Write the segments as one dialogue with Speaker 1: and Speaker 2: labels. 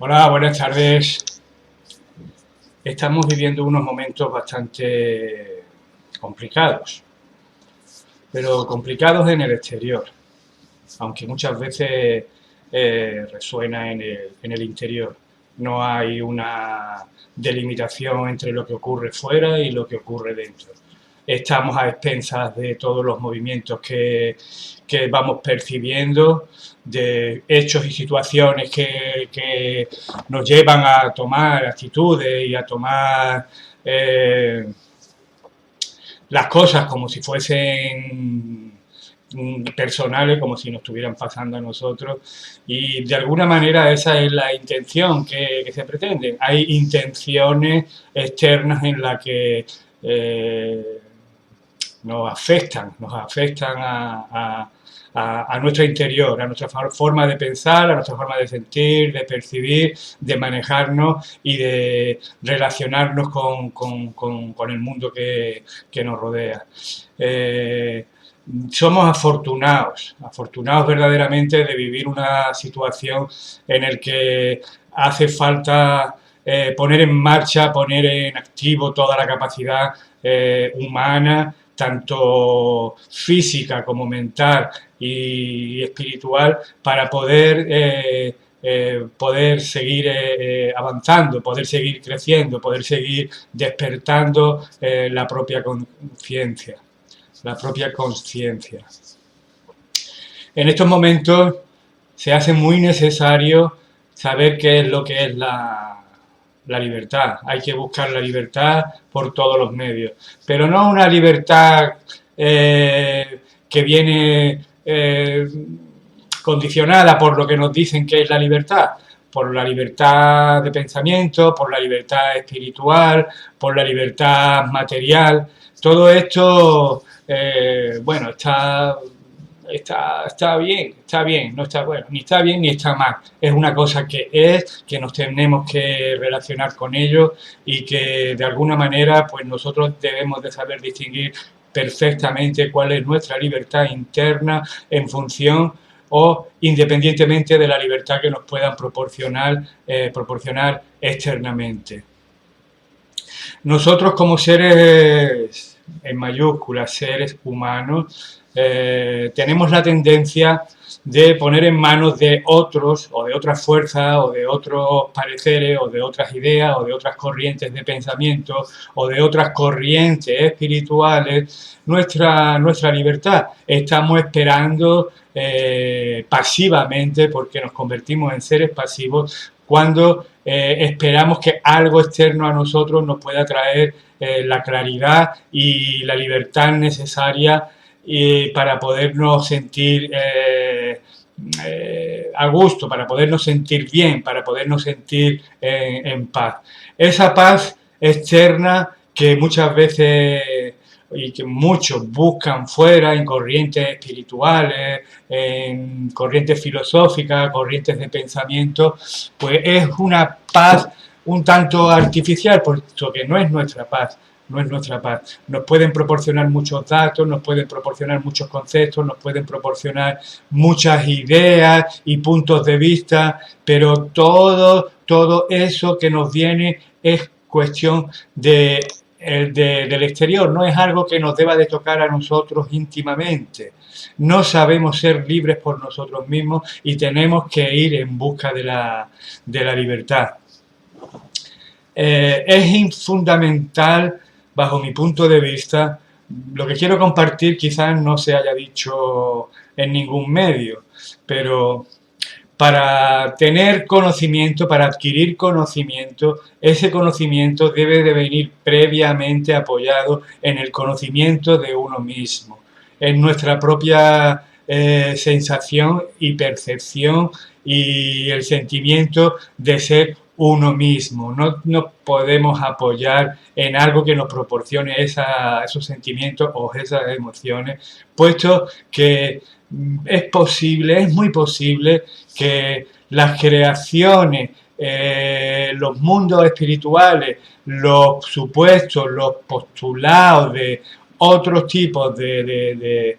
Speaker 1: Hola, buenas tardes. Estamos viviendo unos momentos bastante complicados, pero complicados en el exterior, aunque muchas veces resuena en el interior. No hay una delimitación entre lo que ocurre fuera y lo que ocurre dentro. Estamos a expensas de todos los movimientos que vamos percibiendo, de hechos y situaciones que nos llevan a tomar actitudes y a tomar las cosas como si fuesen personales, como si nos estuvieran pasando a nosotros, y de alguna manera esa es la intención que se pretende. Hay intenciones externas en las que nos afectan a nuestro interior, a nuestra forma de pensar, a nuestra forma de sentir, de percibir, de manejarnos y de relacionarnos con el mundo que nos rodea. Somos afortunados verdaderamente de vivir una situación en la que hace falta poner en marcha, poner en activo toda la capacidad humana, tanto física como mental y espiritual, para poder seguir avanzando, poder seguir creciendo, poder seguir despertando la propia conciencia. La propia conciencia. En estos momentos se hace muy necesario saber qué es lo que es la libertad. Hay que buscar la libertad por todos los medios, pero no una libertad que viene condicionada por lo que nos dicen que es la libertad, por la libertad de pensamiento, por la libertad espiritual, por la libertad material. Todo esto, bueno, está bien, no está bueno, ni está bien ni está mal. Es una cosa que nos tenemos que relacionar con ello y que de alguna manera pues nosotros debemos de saber distinguir perfectamente cuál es nuestra libertad interna en función o independientemente de la libertad que nos puedan proporcionar externamente. Nosotros como seres, en mayúsculas, seres humanos, tenemos la tendencia de poner en manos de otros o de otras fuerzas o de otros pareceres o de otras ideas o de otras corrientes de pensamiento o de otras corrientes espirituales nuestra libertad. Estamos esperando pasivamente, porque nos convertimos en seres pasivos, cuando esperamos que algo externo a nosotros nos pueda traer la claridad y la libertad necesaria para podernos sentir a gusto, para podernos sentir bien, para podernos sentir en paz. Esa paz externa que muchas veces y que muchos buscan fuera en corrientes espirituales, en corrientes filosóficas, corrientes de pensamiento, pues es una paz un tanto artificial, puesto que no es nuestra paz. No es nuestra paz. Nos pueden proporcionar muchos datos, nos pueden proporcionar muchos conceptos, nos pueden proporcionar muchas ideas y puntos de vista, pero todo eso que nos viene es cuestión del exterior, no es algo que nos deba de tocar a nosotros íntimamente. No sabemos ser libres por nosotros mismos y tenemos que ir en busca de la libertad. Es fundamental, bajo mi punto de vista, lo que quiero compartir quizás no se haya dicho en ningún medio, pero para tener conocimiento, para adquirir conocimiento, ese conocimiento debe de venir previamente apoyado en el conocimiento de uno mismo, en nuestra propia sensación y percepción y el sentimiento de ser uno mismo. No podemos apoyar en algo que nos proporcione esos sentimientos o esas emociones, puesto que es muy posible que las creaciones, los mundos espirituales, los supuestos, los postulados de otros tipos de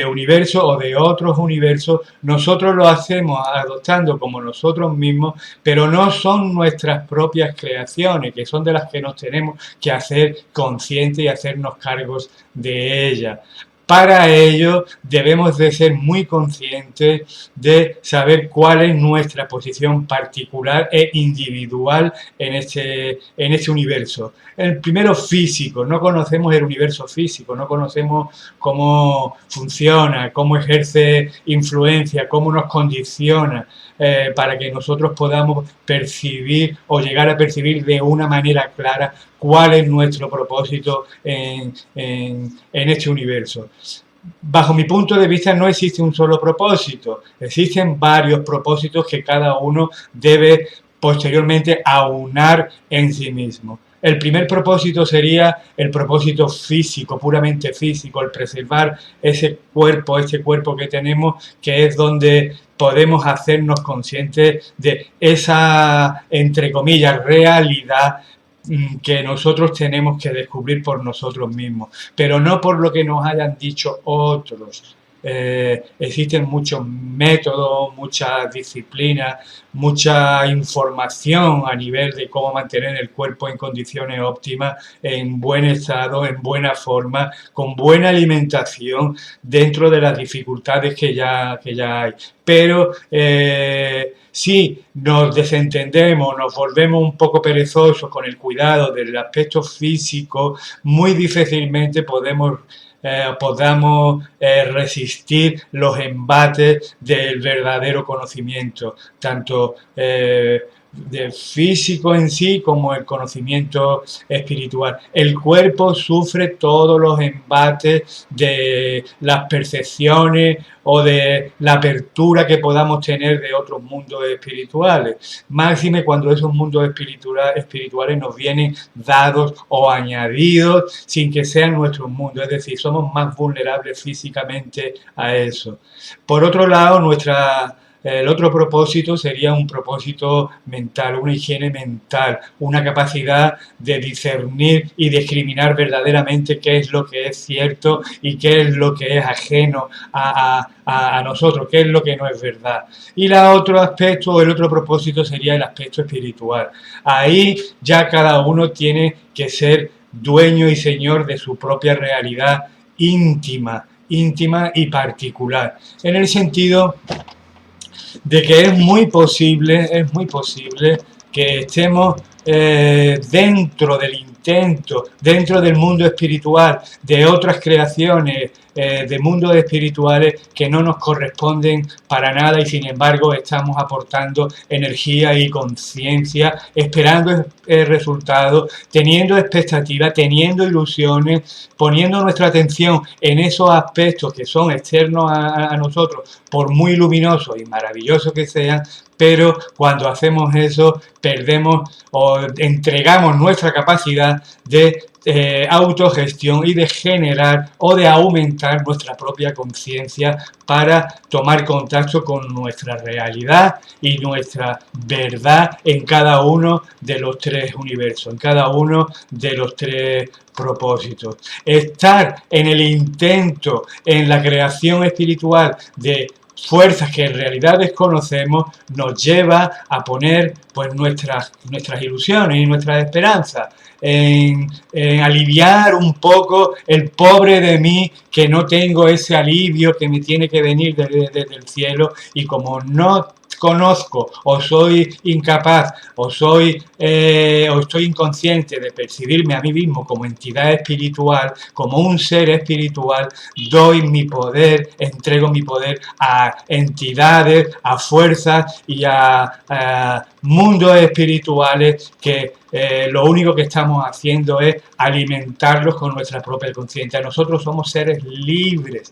Speaker 1: universos o de otros universos, nosotros lo hacemos adoptando como nosotros mismos, pero no son nuestras propias creaciones, que son de las que nos tenemos que hacer conscientes y hacernos cargos de ellas. Para ello debemos de ser muy conscientes de saber cuál es nuestra posición particular e individual en este universo. El primero físico, no conocemos el universo físico, no conocemos cómo funciona, cómo ejerce influencia, cómo nos condiciona, para que nosotros podamos percibir o llegar a percibir de una manera clara cuál es nuestro propósito en este universo. Bajo mi punto de vista no existe un solo propósito, existen varios propósitos que cada uno debe posteriormente aunar en sí mismo. El primer propósito sería el propósito físico, puramente físico, el preservar ese cuerpo que tenemos, que es donde podemos hacernos conscientes de esa, entre comillas, realidad que nosotros tenemos que descubrir por nosotros mismos, pero no por lo que nos hayan dicho otros. Existen muchos métodos, muchas disciplinas, mucha información a nivel de cómo mantener el cuerpo en condiciones óptimas, en buen estado, en buena forma, con buena alimentación, dentro de las dificultades que ya hay. Pero si nos desentendemos, nos volvemos un poco perezosos con el cuidado del aspecto físico, muy difícilmente podamos resistir los embates del verdadero conocimiento, tanto de físico en sí como el conocimiento espiritual. El cuerpo sufre todos los embates de las percepciones o de la apertura que podamos tener de otros mundos espirituales, máxime cuando esos mundos espirituales nos vienen dados o añadidos sin que sean nuestros mundos, es decir, somos más vulnerables físicamente a eso. Por otro lado, el otro propósito sería un propósito mental, una higiene mental, una capacidad de discernir y discriminar verdaderamente qué es lo que es cierto y qué es lo que es ajeno a nosotros, qué es lo que no es verdad. Y el otro propósito sería el aspecto espiritual. Ahí ya cada uno tiene que ser dueño y señor de su propia realidad íntima y particular, en el sentido de que es muy posible que estemos dentro del intento, dentro del mundo espiritual, de otras creaciones, de mundos espirituales que no nos corresponden para nada y sin embargo estamos aportando energía y conciencia, esperando el resultado, teniendo expectativas, teniendo ilusiones, poniendo nuestra atención en esos aspectos que son externos a nosotros, por muy luminosos y maravillosos que sean, pero cuando hacemos eso perdemos o entregamos nuestra capacidad de autogestión y de generar o de aumentar nuestra propia conciencia para tomar contacto con nuestra realidad y nuestra verdad en cada uno de los tres universos, en cada uno de los tres propósitos. Estar en el intento, en la creación espiritual de fuerzas que en realidad desconocemos, nos lleva a poner pues nuestras ilusiones y nuestras esperanzas en aliviar un poco el pobre de mí, que no tengo ese alivio que me tiene que venir desde el cielo, y como no conozco o soy incapaz o estoy inconsciente de percibirme a mí mismo como entidad espiritual, como un ser espiritual, doy mi poder, entrego mi poder a entidades, a fuerzas y a mundos espirituales que lo único que estamos haciendo es alimentarlos con nuestra propia conciencia. Nosotros somos seres libres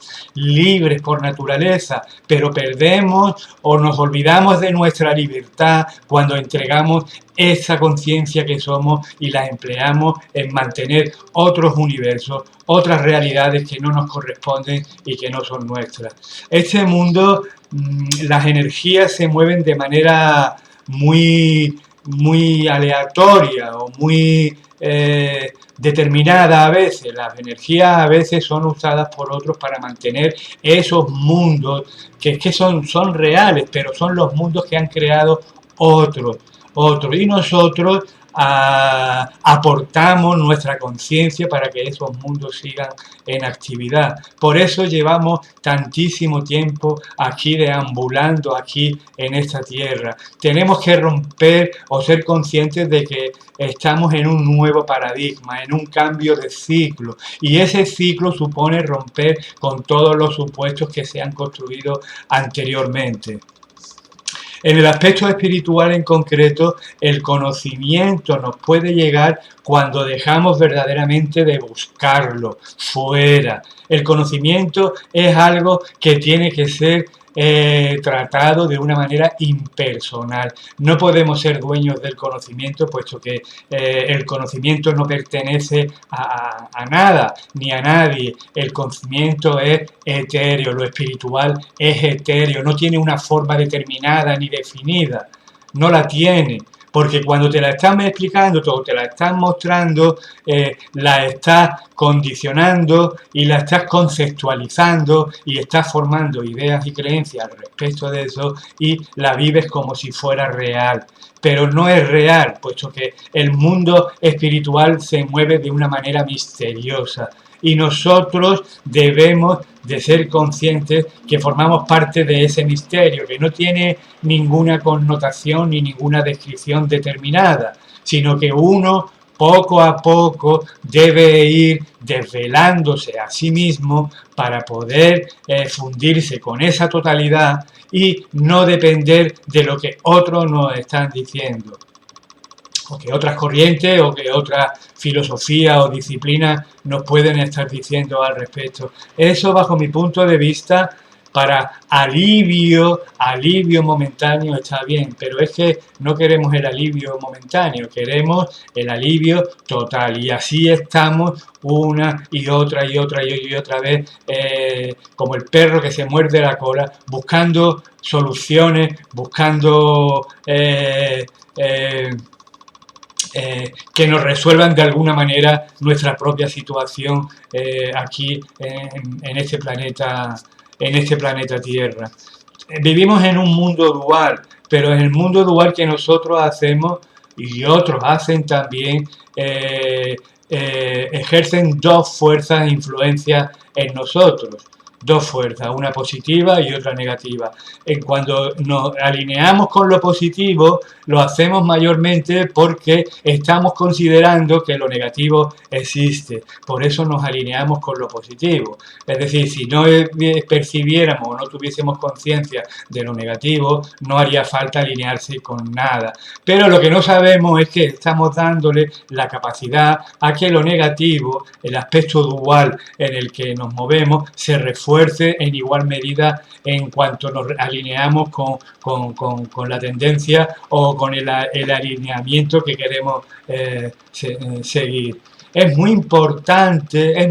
Speaker 1: por naturaleza, pero perdemos o nos olvidamos de nuestra libertad cuando entregamos esa conciencia que somos y la empleamos en mantener otros universos, otras realidades que no nos corresponden y que no son nuestras. Este mundo, las energías se mueven de manera muy aleatoria o muy determinada a veces, las energías a veces son usadas por otros para mantener esos mundos que son reales, pero son los mundos que han creado otros, y nosotros aportamos nuestra conciencia para que esos mundos sigan en actividad. Por eso llevamos tantísimo tiempo aquí deambulando, aquí en esta tierra. Tenemos que romper o ser conscientes de que estamos en un nuevo paradigma, en un cambio de ciclo, y ese ciclo supone romper con todos los supuestos que se han construido anteriormente. En el aspecto espiritual en concreto, el conocimiento nos puede llegar cuando dejamos verdaderamente de buscarlo fuera. El conocimiento es algo que tiene que ser tratado de una manera impersonal. No podemos ser dueños del conocimiento, puesto que el conocimiento no pertenece a nada ni a nadie. El conocimiento es etéreo, lo espiritual es etéreo, no tiene una forma determinada ni definida, no la tiene. Porque cuando te la están explicando, todo te la están mostrando, la estás condicionando y la estás conceptualizando y estás formando ideas y creencias al respecto de eso y la vives como si fuera real. Pero no es real, puesto que el mundo espiritual se mueve de una manera misteriosa. Y nosotros debemos de ser conscientes que formamos parte de ese misterio, que no tiene ninguna connotación ni ninguna descripción determinada, sino que uno poco a poco debe ir desvelándose a sí mismo para poder fundirse con esa totalidad y no depender de lo que otros nos están diciendo, o que otras corrientes o que otras filosofías o disciplinas nos pueden estar diciendo al respecto. Eso, bajo mi punto de vista, para alivio momentáneo está bien, pero es que no queremos el alivio momentáneo, queremos el alivio total, y así estamos una y otra vez, como el perro que se muerde la cola, buscando soluciones, buscando que nos resuelvan de alguna manera nuestra propia situación aquí en este planeta Tierra. Vivimos en un mundo dual, pero en el mundo dual que nosotros hacemos y otros hacen también, ejercen dos fuerzas de influencia en nosotros. Dos fuerzas, una positiva y otra negativa. Cuando nos alineamos con lo positivo, lo hacemos mayormente porque estamos considerando que lo negativo existe. Por eso nos alineamos con lo positivo. Es decir, si no percibiéramos o no tuviésemos conciencia de lo negativo, no haría falta alinearse con nada. Pero lo que no sabemos es que estamos dándole la capacidad a que lo negativo, el aspecto dual en el que nos movemos, se refuerce en igual medida en cuanto nos alineamos con la tendencia o con el alineamiento que queremos seguir. Es muy importante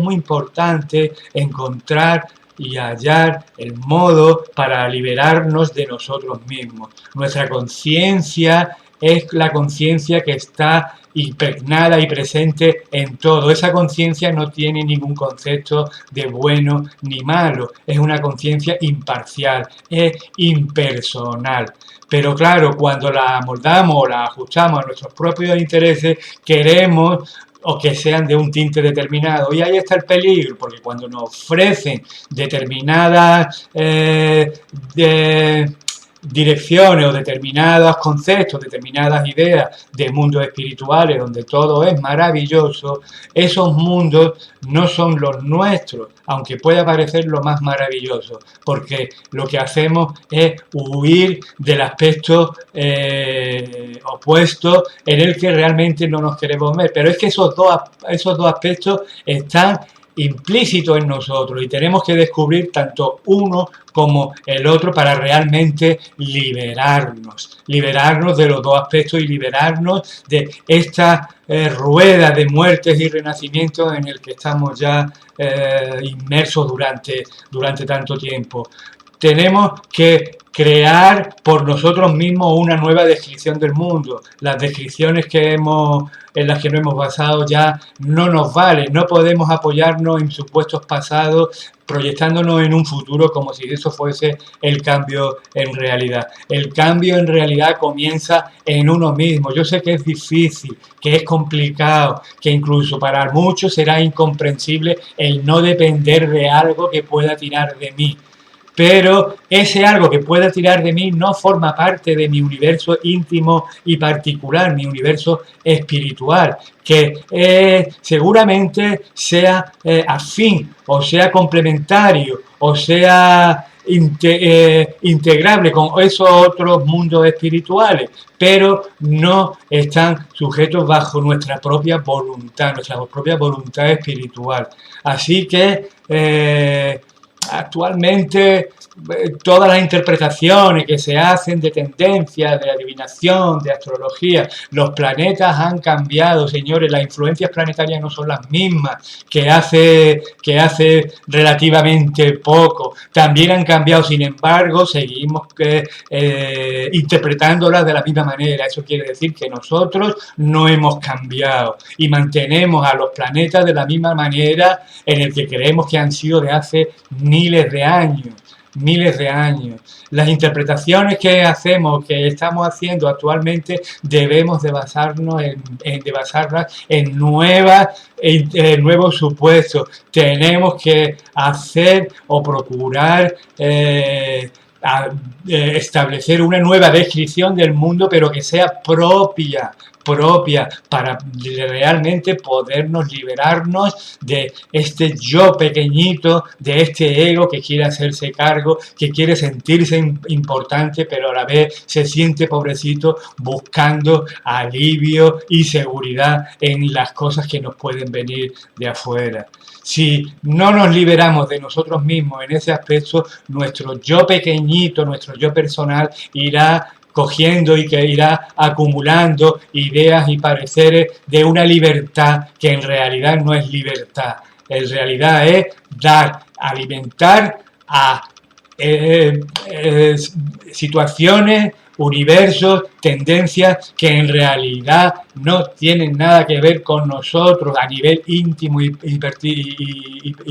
Speaker 1: encontrar y hallar el modo para liberarnos de nosotros mismos. Nuestra conciencia es la conciencia que está impregnada y presente en todo. Esa conciencia no tiene ningún concepto de bueno ni malo, es una conciencia imparcial, es impersonal. Pero claro, cuando la amoldamos o la ajustamos a nuestros propios intereses, queremos o que sean de un tinte determinado. Y ahí está el peligro, porque cuando nos ofrecen determinadas direcciones o determinados conceptos, determinadas ideas de mundos espirituales donde todo es maravilloso, esos mundos no son los nuestros, aunque pueda parecer lo más maravilloso, porque lo que hacemos es huir del aspecto opuesto en el que realmente no nos queremos ver. Pero es que esos dos aspectos están implícito en nosotros y tenemos que descubrir tanto uno como el otro para realmente liberarnos de los dos aspectos y liberarnos de esta rueda de muertes y renacimientos en el que estamos ya inmersos durante tanto tiempo. Tenemos que crear por nosotros mismos una nueva descripción del mundo. Las descripciones en las que nos hemos basado ya no nos valen, no podemos apoyarnos en supuestos pasados proyectándonos en un futuro como si eso fuese el cambio en realidad. El cambio en realidad comienza en uno mismo. Yo sé que es difícil, que es complicado, que incluso para muchos será incomprensible el no depender de algo que pueda tirar de mí. Pero ese algo que pueda tirar de mí no forma parte de mi universo íntimo y particular, mi universo espiritual, que seguramente sea afín o sea complementario o sea integrable con esos otros mundos espirituales, pero no están sujetos bajo nuestra propia voluntad espiritual. Así que actualmente todas las interpretaciones que se hacen de tendencias, de adivinación, de astrología, los planetas han cambiado, señores, las influencias planetarias no son las mismas que hace relativamente poco, también han cambiado, sin embargo, seguimos interpretándolas de la misma manera. Eso quiere decir que nosotros no hemos cambiado y mantenemos a los planetas de la misma manera en el que creemos que han sido de hace miles de años. Las interpretaciones que hacemos, que estamos haciendo actualmente, debemos de basarnos basarlas en nuevos supuestos. Tenemos que hacer o procurar establecer una nueva descripción del mundo, pero que sea propia para realmente podernos liberarnos de este yo pequeñito, de este ego que quiere hacerse cargo, que quiere sentirse importante, pero a la vez se siente pobrecito buscando alivio y seguridad en las cosas que nos pueden venir de afuera. Si no nos liberamos de nosotros mismos en ese aspecto, nuestro yo pequeñito, nuestro yo personal irá cogiendo y que irá acumulando ideas y pareceres de una libertad que en realidad no es libertad. En realidad es dar, alimentar a situaciones, universos, tendencias que en realidad no tienen nada que ver con nosotros a nivel íntimo y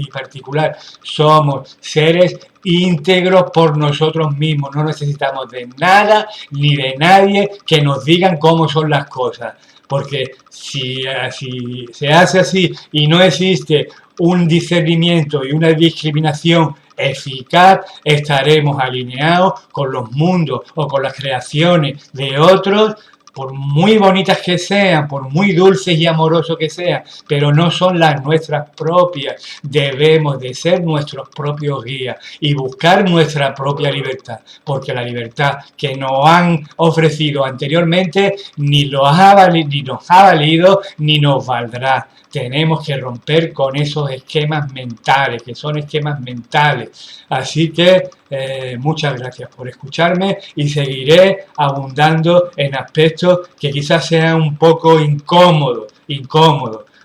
Speaker 1: particular. Somos seres íntegros por nosotros mismos, no necesitamos de nada ni de nadie que nos digan cómo son las cosas, porque si se hace así y no existe un discernimiento y una discriminación eficaz, estaremos alineados con los mundos o con las creaciones de otros, por muy bonitas que sean, por muy dulces y amorosos que sean, pero no son las nuestras propias. Debemos de ser nuestros propios guías y buscar nuestra propia libertad, porque la libertad que nos han ofrecido anteriormente ni nos ha valido ni nos valdrá. Tenemos que romper con esos esquemas mentales, que son esquemas mentales. Así que muchas gracias por escucharme y seguiré abundando en aspectos que quizás sean un poco incómodos,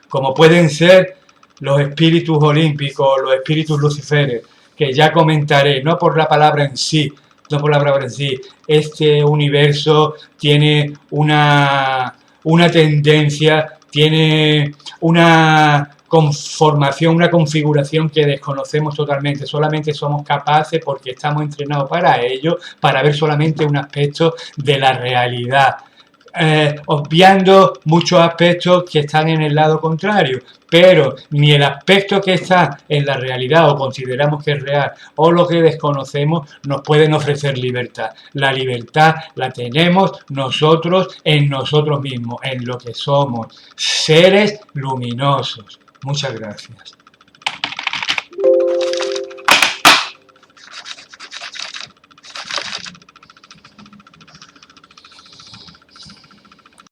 Speaker 1: como pueden ser los espíritus olímpicos, los espíritus luciferes, que ya comentaré, no por la palabra en sí, este universo tiene una tendencia, tiene una conformación, una configuración que desconocemos totalmente. Solamente somos capaces, porque estamos entrenados para ello, para ver solamente un aspecto de la realidad, obviando muchos aspectos que están en el lado contrario, pero ni el aspecto que está en la realidad o consideramos que es real o lo que desconocemos nos pueden ofrecer libertad. La libertad la tenemos nosotros en nosotros mismos, en lo que somos, seres luminosos. Muchas gracias.